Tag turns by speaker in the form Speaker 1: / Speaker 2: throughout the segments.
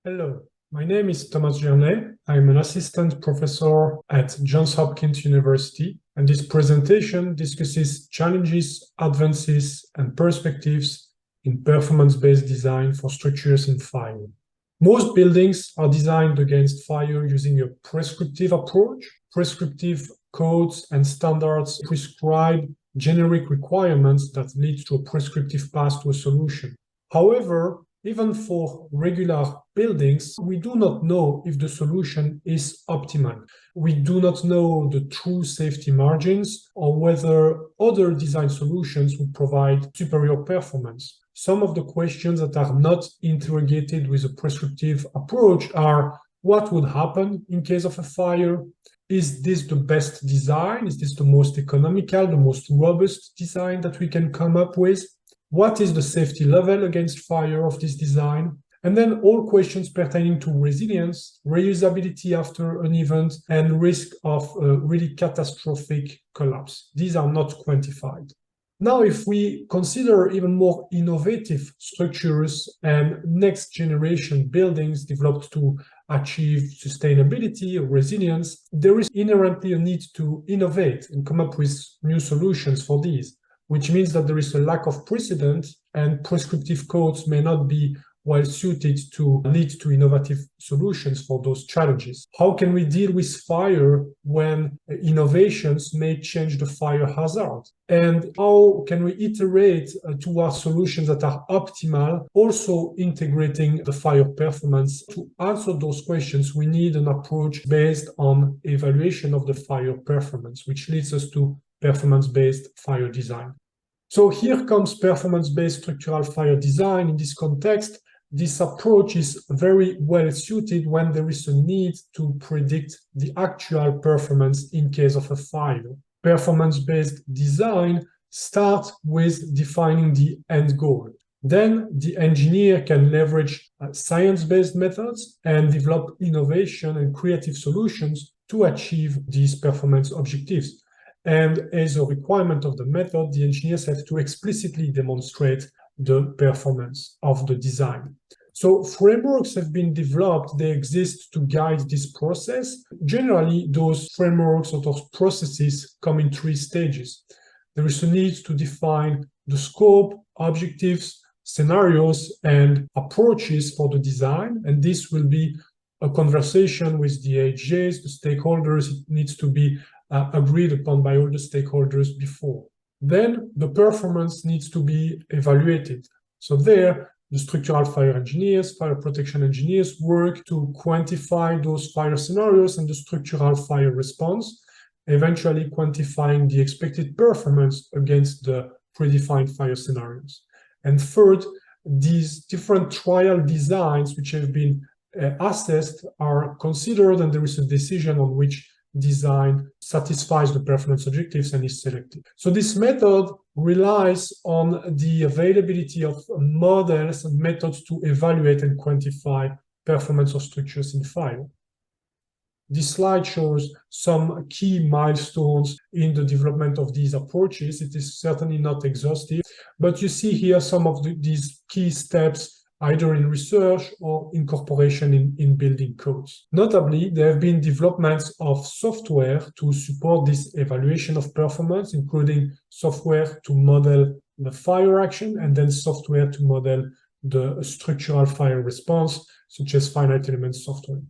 Speaker 1: Hello, my name is Thomas Gernay. I'm an assistant professor at Johns Hopkins University, and this presentation discusses challenges, advances, and perspectives in performance-based design for structures in fire. Most buildings are designed against fire using a prescriptive approach. Prescriptive codes and standards prescribe generic requirements that lead to a prescriptive path to a solution. However, even for regular buildings, we do not know if the solution is optimal. We do not know the true safety margins or whether other design solutions will provide superior performance. Some of the questions that are not interrogated with a prescriptive approach are: what would happen in case of a fire? Is this the best design? Is this the most economical, the most robust design that we can come up with? What is the safety level against fire of this design? And then all questions pertaining to resilience, reusability after an event, and risk of a really catastrophic collapse. These are not quantified. Now, if we consider even more innovative structures and next generation buildings developed to achieve sustainability or resilience, there is inherently a need to innovate and come up with new solutions for these, which means that there is a lack of precedent and prescriptive codes may not be well suited to lead to innovative solutions for those challenges. How can we deal with fire when innovations may change the fire hazard? And how can we iterate towards solutions that are optimal, also integrating the fire performance? To answer those questions, we need an approach based on evaluation of the fire performance, which leads us to performance-based fire design. So here comes performance-based structural fire design. In this context, this approach is very well suited when there is a need to predict the actual performance in case of a fire. Performance-based design starts with defining the end goal. Then the engineer can leverage science-based methods and develop innovation and creative solutions to achieve these performance objectives. And as a requirement of the method, the engineers have to explicitly demonstrate the performance of the design. So frameworks have been developed, they exist to guide this process. Generally, those frameworks or those processes come in three stages. There is a need to define the scope, objectives, scenarios, and approaches for the design. And this will be a conversation with the AHJs, the stakeholders. It needs to be agreed upon by all the stakeholders before. Then the performance needs to be evaluated. So there, the structural fire engineers, fire protection engineers work to quantify those fire scenarios and the structural fire response, eventually quantifying the expected performance against the predefined fire scenarios. And third, these different trial designs which have been assessed are considered, and there is a decision on which design satisfies the performance objectives and is selected. So this method relies on the availability of models and methods to evaluate and quantify performance of structures in fire. This slide shows some key milestones in the development of these approaches. It is certainly not exhaustive, but you see here some of these key steps either in research or incorporation in building codes. Notably, there have been developments of software to support this evaluation of performance, including software to model the fire action and then software to model the structural fire response, such as finite element software.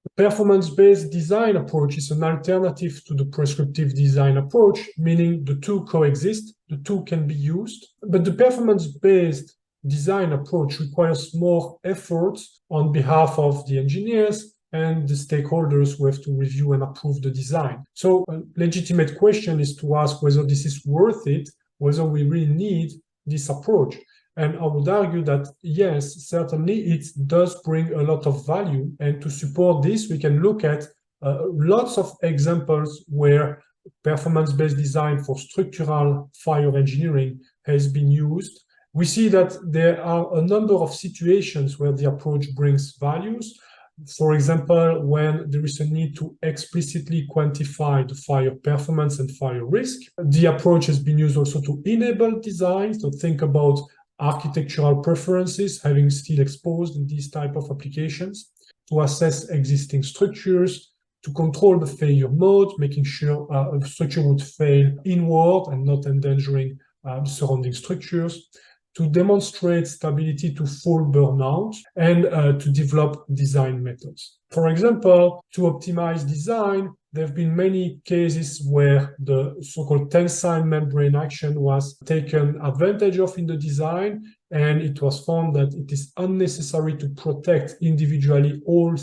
Speaker 1: The performance-based design approach is an alternative to the prescriptive design approach, meaning the two coexist, the two can be used, but the performance-based design approach requires more effort on behalf of the engineers and the stakeholders who have to review and approve the design. So a legitimate question is to ask whether this is worth it, whether we really need this approach. And I would argue that yes, certainly it does bring a lot of value. And to support this, we can look at lots of examples where performance-based design for structural fire engineering has been used. We see that there are a number of situations where the approach brings values. For example, when there is a need to explicitly quantify the fire performance and fire risk. The approach has been used also to enable designs, to think about architectural preferences, having steel exposed in these type of applications, to assess existing structures, to control the failure mode, making sure a structure would fail inward and not endangering the surrounding structures, to demonstrate stability to full burnout, and to develop design methods. For example, to optimize design, there have been many cases where the so-called tensile membrane action was taken advantage of in the design, and it was found that it is unnecessary to protect individually all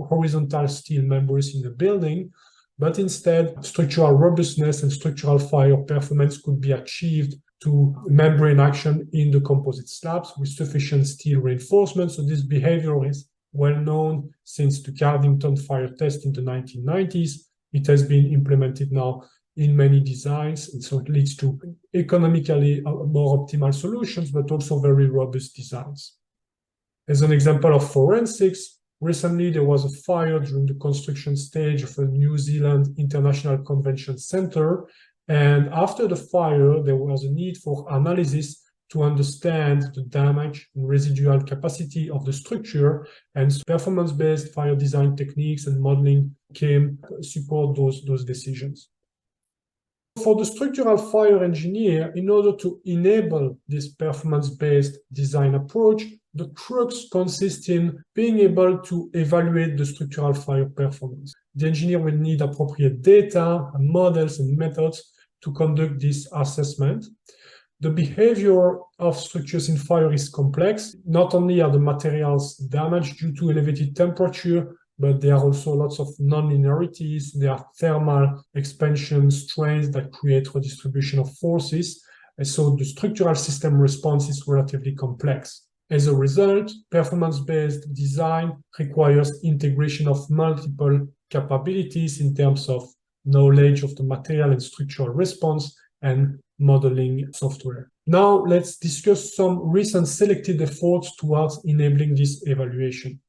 Speaker 1: horizontal steel members in the building, but instead structural robustness and structural fire performance could be achieved to membrane action in the composite slabs with sufficient steel reinforcement. So this behavior is well known since the Cardington fire test in the 1990s. It has been implemented now in many designs, and so it leads to economically more optimal solutions, but also very robust designs. As an example of forensics, recently there was a fire during the construction stage of a New Zealand International Convention Center, and after the fire, there was a need for analysis to understand the damage and residual capacity of the structure, and performance-based fire design techniques and modeling came to support those decisions. For the structural fire engineer, in order to enable this performance-based design approach, the crux consists in being able to evaluate the structural fire performance. The engineer will need appropriate data, models, and methods to conduct this assessment. The behavior of structures in fire is complex. Not only are the materials damaged due to elevated temperature, but there are also lots of non-linearities. There are thermal expansion strains that create redistribution of forces. And so the structural system response is relatively complex. As a result, performance-based design requires integration of multiple capabilities in terms of knowledge of the material and structural response and modeling software. Now let's discuss some recent selected efforts towards enabling this evaluation.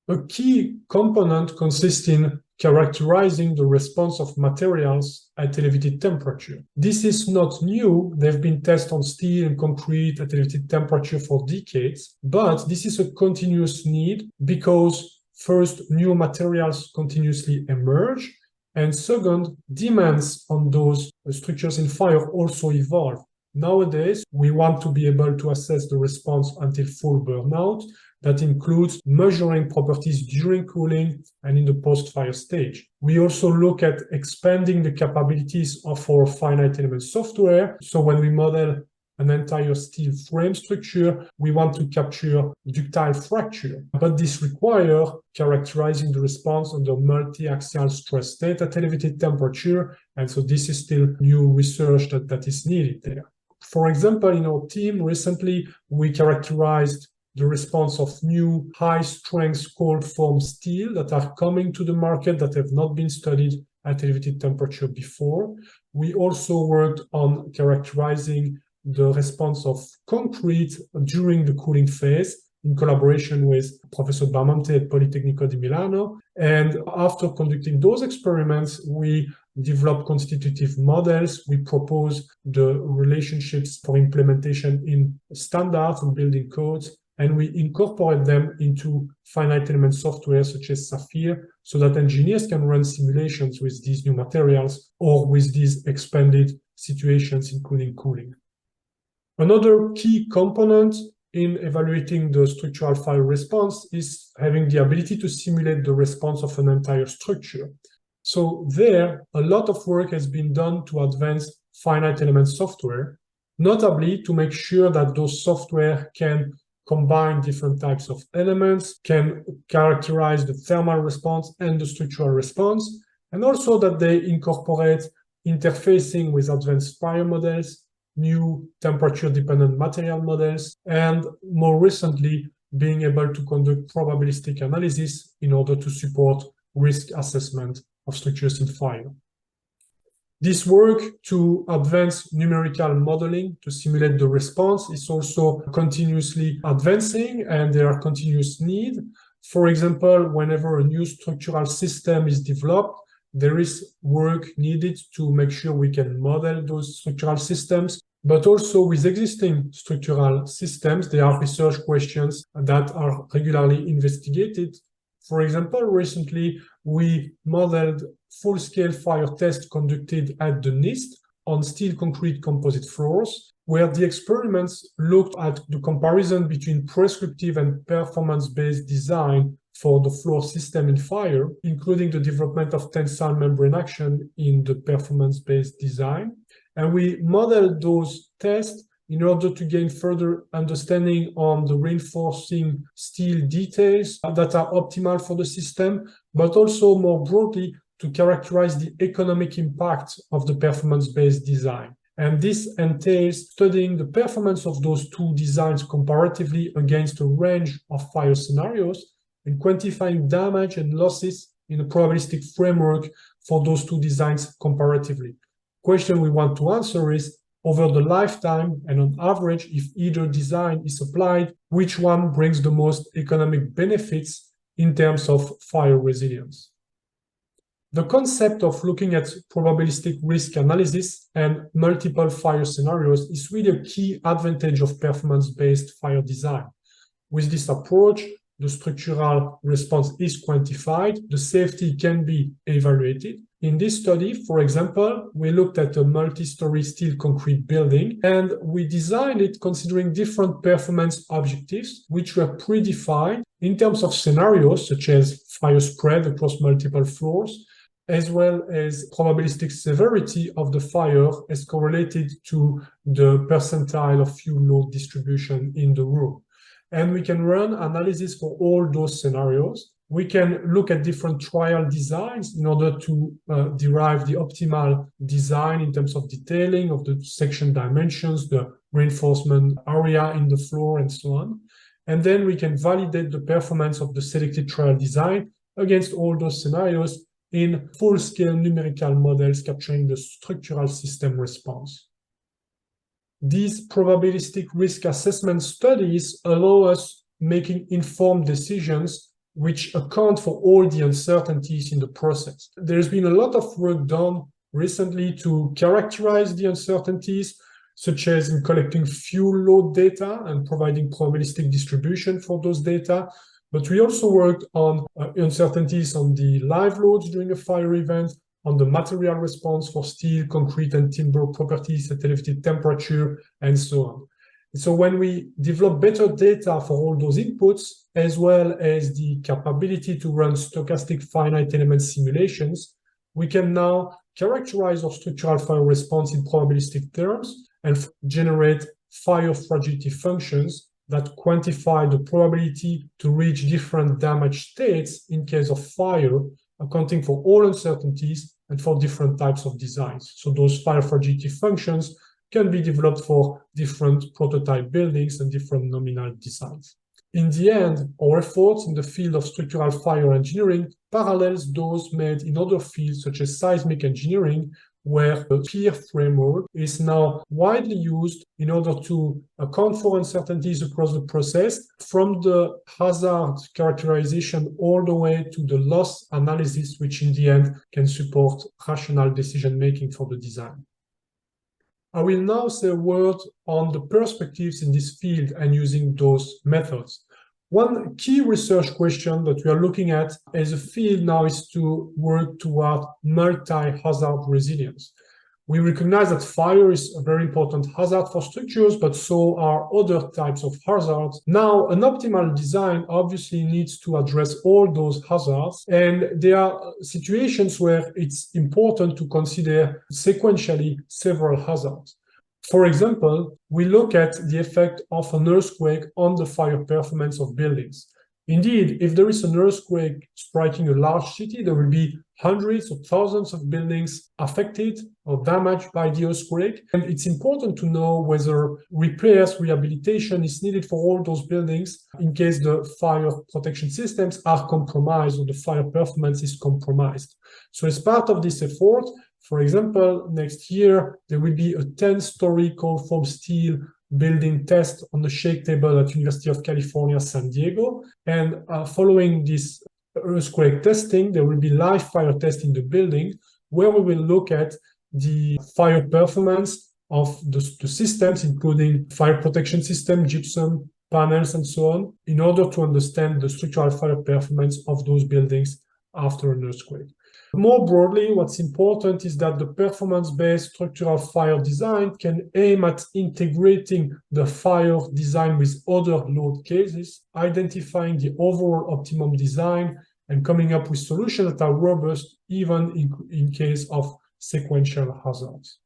Speaker 1: A key component consists in characterizing the response of materials at elevated temperature. This is not new. There have been tests on steel and concrete at elevated temperature for decades, but this is a continuous need because first, new materials continuously emerge, and second, demands on those structures in fire also evolve. Nowadays, we want to be able to assess the response until full burnout. That includes measuring properties during cooling and in the post-fire stage. We also look at expanding the capabilities of our finite element software. So when we model an entire steel frame structure, we want to capture ductile fracture. But this requires characterizing the response under multi-axial stress state at elevated temperature. And so this is still new research that is needed there. For example, in our team, recently, we characterized the response of new high-strength cold-formed steel that are coming to the market that have not been studied at elevated temperature before. We also worked on characterizing the response of concrete during the cooling phase in collaboration with Professor Bamonte at Politecnico di Milano. And after conducting those experiments, we developed constitutive models. We propose the relationships for implementation in standards and building codes, and we incorporate them into finite element software such as Saphir so that engineers can run simulations with these new materials or with these expanded situations, including cooling. Another key component in evaluating the structural fire response is having the ability to simulate the response of an entire structure. So there, a lot of work has been done to advance finite element software, notably to make sure that those software can combine different types of elements, can characterize the thermal response and the structural response, and also that they incorporate interfacing with advanced fire models, new temperature-dependent material models, and more recently, being able to conduct probabilistic analysis in order to support risk assessment of structures in fire. This work to advance numerical modeling to simulate the response is also continuously advancing, and there are continuous needs. For example, whenever a new structural system is developed, there is work needed to make sure we can model those structural systems. But also with existing structural systems, there are research questions that are regularly investigated. For example, recently we modeled full-scale fire tests conducted at the NIST on steel concrete composite floors, where the experiments looked at the comparison between prescriptive and performance-based design for the floor system in fire, including the development of tensile membrane action in the performance-based design. And we modeled those tests in order to gain further understanding on the reinforcing steel details that are optimal for the system, but also more broadly to characterize the economic impact of the performance-based design. And this entails studying the performance of those two designs comparatively against a range of fire scenarios and quantifying damage and losses in a probabilistic framework for those two designs comparatively. Question we want to answer is, over the lifetime and on average, if either design is applied, which one brings the most economic benefits in terms of fire resilience? The concept of looking at probabilistic risk analysis and multiple fire scenarios is really a key advantage of performance-based fire design. With this approach, the structural response is quantified, the safety can be evaluated. In this study, for example, we looked at a multi-story steel concrete building and we designed it considering different performance objectives which were predefined in terms of scenarios such as fire spread across multiple floors, as well as probabilistic severity of the fire as correlated to the percentile of fuel load distribution in the room. And we can run analysis for all those scenarios. We can look at different trial designs in order to derive the optimal design in terms of detailing of the section dimensions, the reinforcement area in the floor, and so on. And then we can validate the performance of the selected trial design against all those scenarios in full-scale numerical models capturing the structural system response. These probabilistic risk assessment studies allow us making informed decisions which account for all the uncertainties in the process. There's been a lot of work done recently to characterize the uncertainties, such as in collecting fuel load data and providing probabilistic distribution for those data. But we also worked on uncertainties on the live loads during a fire event, on the material response for steel, concrete, and timber properties at elevated temperature, and so on. So when we develop better data for all those inputs, as well as the capability to run stochastic finite element simulations, we can now characterize our structural fire response in probabilistic terms and generate fire fragility functions that quantify the probability to reach different damage states in case of fire, accounting for all uncertainties and for different types of designs. So those fire fragility functions can be developed for different prototype buildings and different nominal designs. In the end, our efforts in the field of structural fire engineering parallels those made in other fields such as seismic engineering, where the PEER framework is now widely used in order to account for uncertainties across the process, from the hazard characterization all the way to the loss analysis, which in the end can support rational decision-making for the design. I will now say a word on the perspectives in this field and using those methods. One key research question that we are looking at as a field now is to work toward multi-hazard resilience. We recognize that fire is a very important hazard for structures, but so are other types of hazards. Now, an optimal design obviously needs to address all those hazards, and there are situations where it's important to consider sequentially several hazards. For example, we look at the effect of an earthquake on the fire performance of buildings. Indeed, if there is an earthquake striking a large city, there will be hundreds of thousands of buildings affected or damaged by the earthquake. And it's important to know whether repairs, rehabilitation is needed for all those buildings in case the fire protection systems are compromised or the fire performance is compromised. So as part of this effort, for example, next year, there will be a 10-story cold form steel building test on the shake table at University of California, San Diego. And following this earthquake testing, there will be live fire test in the building where we will look at the fire performance of the systems, including fire protection system, gypsum, panels, and so on, in order to understand the structural fire performance of those buildings after an earthquake. More broadly, what's important is that the performance-based structural fire design can aim at integrating the fire design with other load cases, identifying the overall optimum design, and coming up with solutions that are robust even in case of sequential hazards.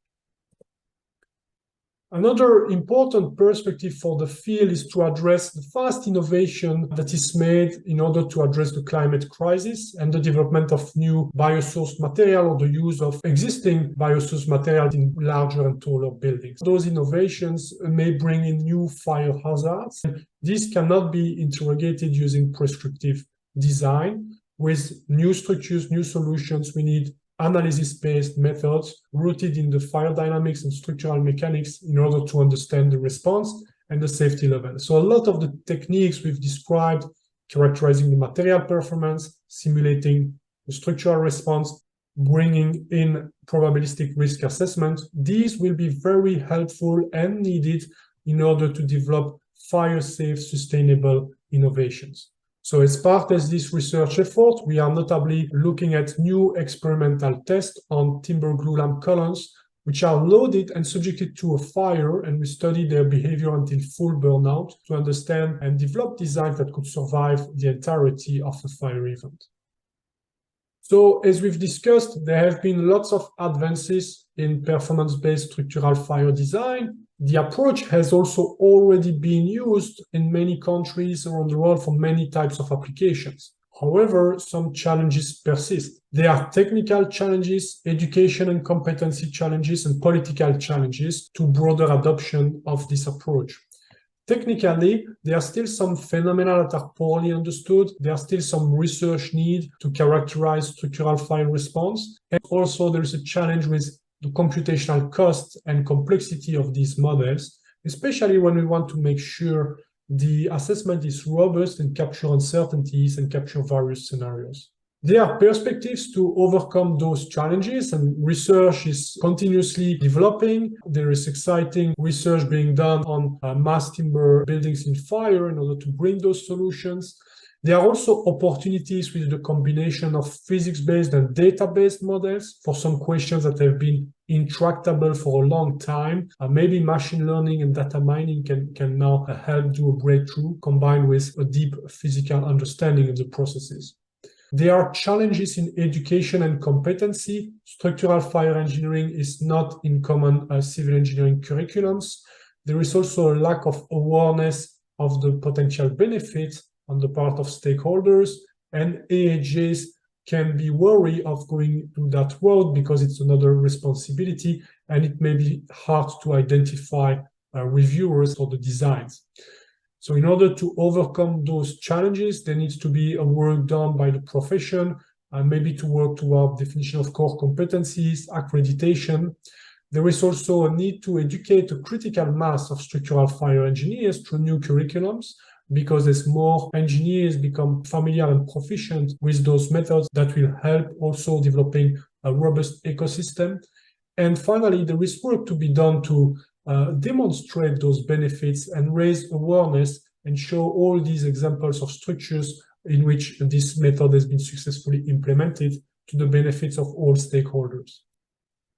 Speaker 1: Another important perspective for the field is to address the fast innovation that is made in order to address the climate crisis and the development of new biosourced material or the use of existing biosourced material in larger and taller buildings. Those innovations may bring in new fire hazards. These cannot be interrogated using prescriptive design. With new structures, new solutions, we need analysis-based methods rooted in the fire dynamics and structural mechanics in order to understand the response and the safety level. So a lot of the techniques we've described, characterizing the material performance, simulating the structural response, bringing in probabilistic risk assessment, these will be very helpful and needed in order to develop fire-safe, sustainable innovations. So as part of this research effort, we are notably looking at new experimental tests on timber glue lamp columns, which are loaded and subjected to a fire, and we study their behavior until full burnout to understand and develop designs that could survive the entirety of a fire event. So as we've discussed, there have been lots of advances in performance-based structural fire design. The approach has also already been used in many countries around the world for many types of applications. However, some challenges persist. There are technical challenges, education and competency challenges, and political challenges to broader adoption of this approach. Technically, there are still some phenomena that are poorly understood. There are still some research need to characterize structural fire response. And also there is a challenge with the computational cost and complexity of these models, especially when we want to make sure the assessment is robust and capture uncertainties and capture various scenarios. There are perspectives to overcome those challenges, and research is continuously developing. There is exciting research being done on mass timber buildings in fire in order to bring those solutions. There are also opportunities with the combination of physics-based and data-based models for some questions that have been intractable for a long time. Maybe machine learning and data mining can now help do a breakthrough combined with a deep physical understanding of the processes. There are challenges in education and competency. Structural fire engineering is not in common civil engineering curriculums. There is also a lack of awareness of the potential benefits on the part of stakeholders, and AHJs can be wary of going to that road because it's another responsibility and it may be hard to identify reviewers for the designs. So in order to overcome those challenges, there needs to be a work done by the profession, and maybe to work toward definition of core competencies, accreditation. There is also a need to educate a critical mass of structural fire engineers through new curriculums, because as more engineers become familiar and proficient with those methods, that will help also developing a robust ecosystem. And finally, there is work to be done to demonstrate those benefits and raise awareness and show all these examples of structures in which this method has been successfully implemented to the benefits of all stakeholders.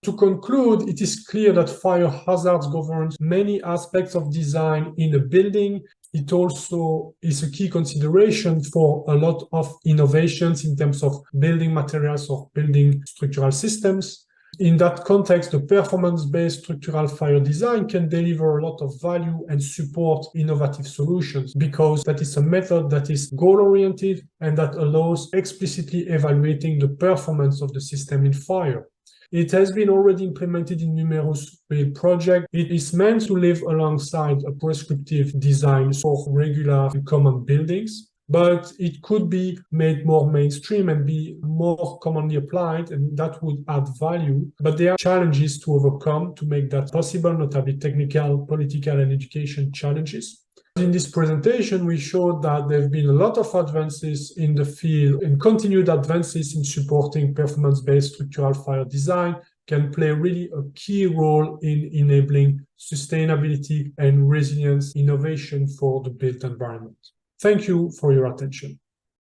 Speaker 1: To conclude, it is clear that fire hazards govern many aspects of design in a building. It also is a key consideration for a lot of innovations in terms of building materials or building structural systems. In that context, the performance-based structural fire design can deliver a lot of value and support innovative solutions, because that is a method that is goal-oriented and that allows explicitly evaluating the performance of the system in fire. It has been already implemented in numerous field projects. It is meant to live alongside a prescriptive design for regular and common buildings, but it could be made more mainstream and be more commonly applied, and that would add value. But there are challenges to overcome to make that possible, notably technical, political, and education challenges. In this presentation, we showed that there have been a lot of advances in the field and continued advances in supporting performance-based structural fire design, can play really a key role in enabling sustainability and resilience innovation for the built environment. Thank you for your attention.